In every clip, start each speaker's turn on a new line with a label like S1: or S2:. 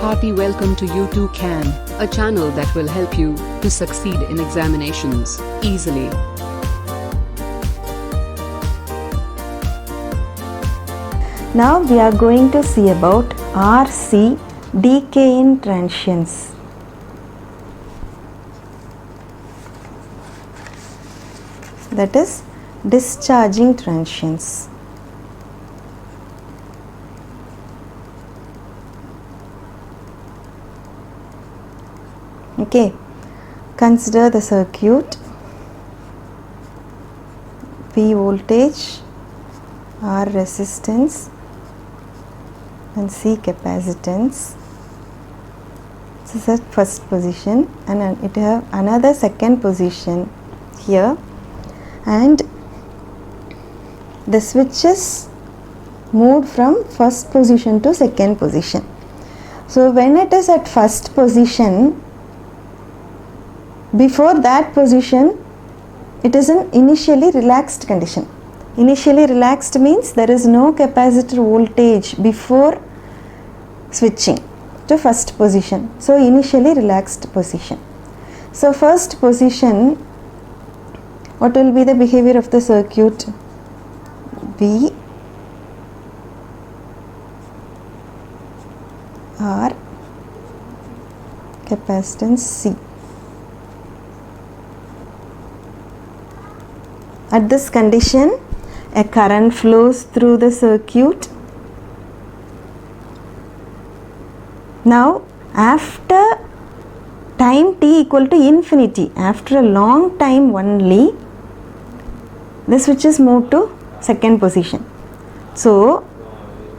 S1: hearty welcome to You Can, a channel that will help you to succeed in examinations easily.
S2: Now we are going to see about RC decay in transients. That is discharging transients. Okay, consider the circuit. V voltage, R resistance, and C capacitance. This is the first position, and it have another second position here, and the switches moved from first position to second position. So when it is at first position, before that position it is an initially relaxed condition. Initially relaxed means there is no capacitor voltage before switching to first position. So initially relaxed position. So first position, what will be the behavior of the circuit? V R capacitance C. At this condition, a current flows through the circuit. Now after time t equal to infinity, after a long time only, the switch is moved to second position. So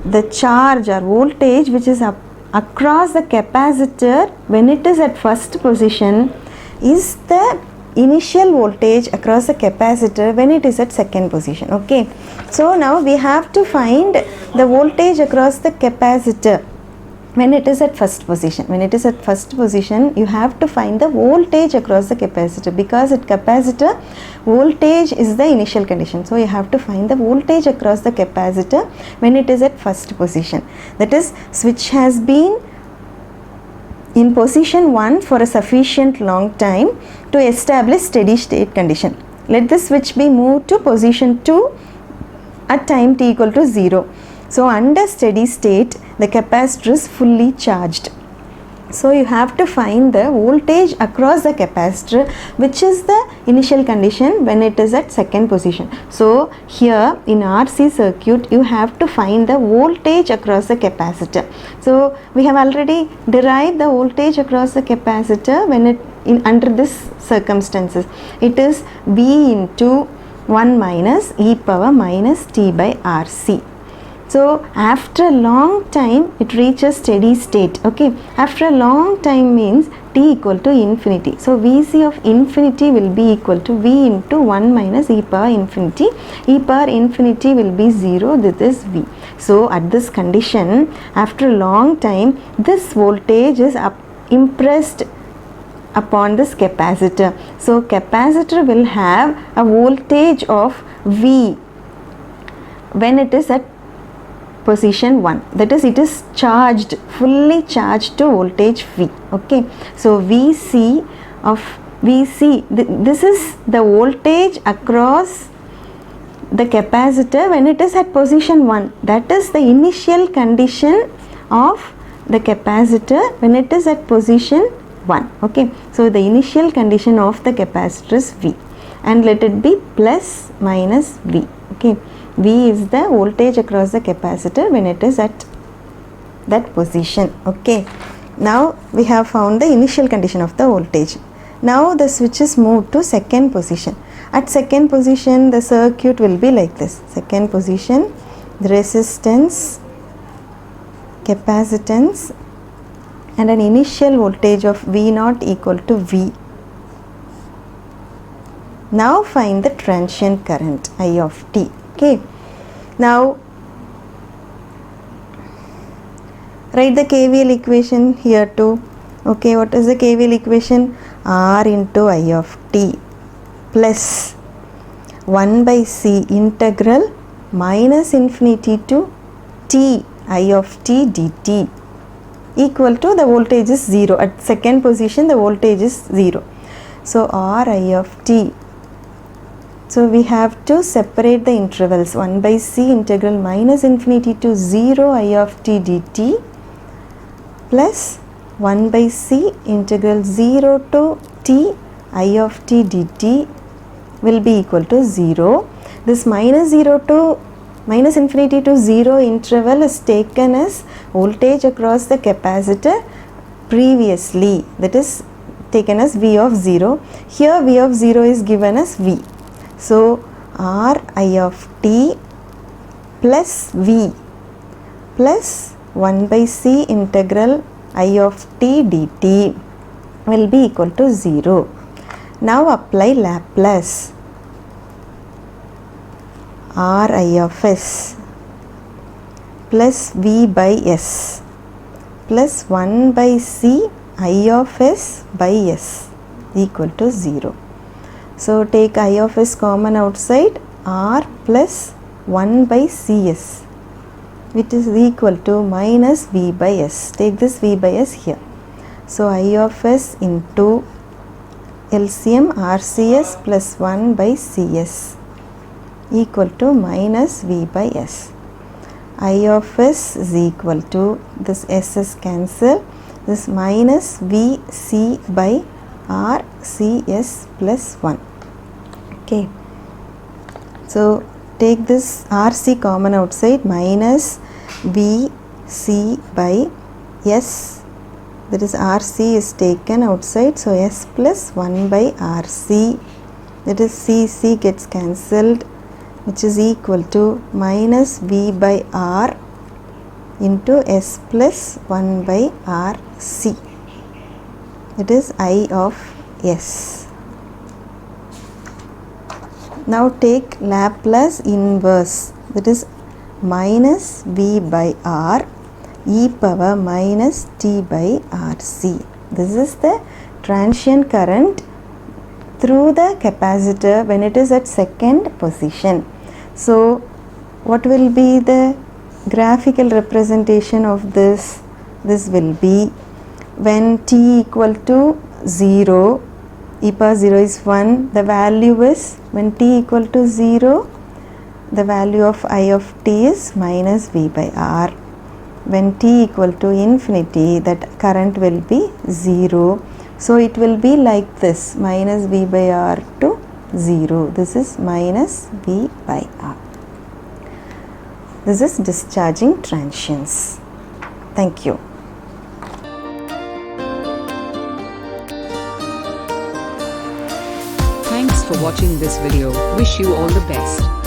S2: the charge or voltage which is across the capacitor when it is at first position is the initial voltage across the capacitor when it is at second position. Okay, so now we have to find the voltage across the capacitor when it is at first position. When it is at first position, you have to find the voltage across the capacitor, because at capacitor voltage is the initial condition. So you have to find the voltage across the capacitor when it is at first position. That is, switch has been in position 1 for a sufficient long time to establish steady state condition. Let the switch be moved to position 2 at time t equal to 0. So under steady state, the capacitor is fully charged. So you have to find the voltage across the capacitor, which is the initial condition when it is at second position. So here in RC circuit, you have to find the voltage across the capacitor. So we have already derived the voltage across the capacitor when it under this circumstances. It is V into 1 minus e power minus t by RC. So after a long time it reaches steady state. Okay, after a long time means t equal to infinity. So Vc of infinity will be equal to V into 1 minus e power infinity. E power infinity will be 0. This is V. So at this condition, after a long time, this voltage is impressed upon this capacitor. So capacitor will have a voltage of V when it is at position 1, that is, it is charged, fully charged to voltage V. Okay, so Vc of Vc, this is the voltage across the capacitor when it is at position 1. That is the initial condition of the capacitor when it is at position 1. Okay, so the initial condition of the capacitor is V, and let it be plus minus V. Okay, V is the voltage across the capacitor when it is at that position. Okay, now we have found the initial condition of the voltage. Now the switch is moved to second position. At second position, the circuit will be like this. Second position, the resistance, capacitance, and an initial voltage of V0 equal to V. Now find the transient current I of t. Okay, now write the KVL equation here too. Okay, what is the KVL equation? R into I of t plus 1 by C integral minus infinity to t I of t dt equal to the voltage is 0. At second position the voltage is 0. So Ri of t. So we have to separate the intervals. 1 by c integral minus infinity to 0 I of t dt plus 1 by c integral 0 to t I of t dt will be equal to 0. This minus infinity to 0 interval is taken as voltage across the capacitor previously, that is taken as V of 0. Here V of 0 is given as V. So Ri of t plus V plus 1 by c integral I of t dt will be equal to 0. Now apply Laplace. Ri of s plus V by s plus 1 by c I of s by s equal to 0. So take I of s common outside, R plus 1 by cs, which is equal to minus V by s. Take this V by s here. So I of s into LCM RCS plus 1 by cs equal to minus V by s. I of s is equal to, this s is cancel, this minus VC by RCS plus 1. Okay. So take this RC common outside, minus VC by S, that is RC is taken outside, so S plus 1 by RC, that is CC gets cancelled, which is equal to minus V by R into S plus 1 by RC, it is I of S. Now take Laplace inverse, that is minus V by R e power minus t by RC. This is the transient current through the capacitor when it is at second position. So what will be the graphical representation of this? This will be when t equal to 0, e power 0 is 1, the value is, when t equal to 0, the value of I of t is minus V by R. When t equal to infinity, that current will be 0. So it will be like this, minus V by R to 0. This is minus V by R. This is discharging transients. Thank you.
S1: Thanks for watching this video. Wish you all the best.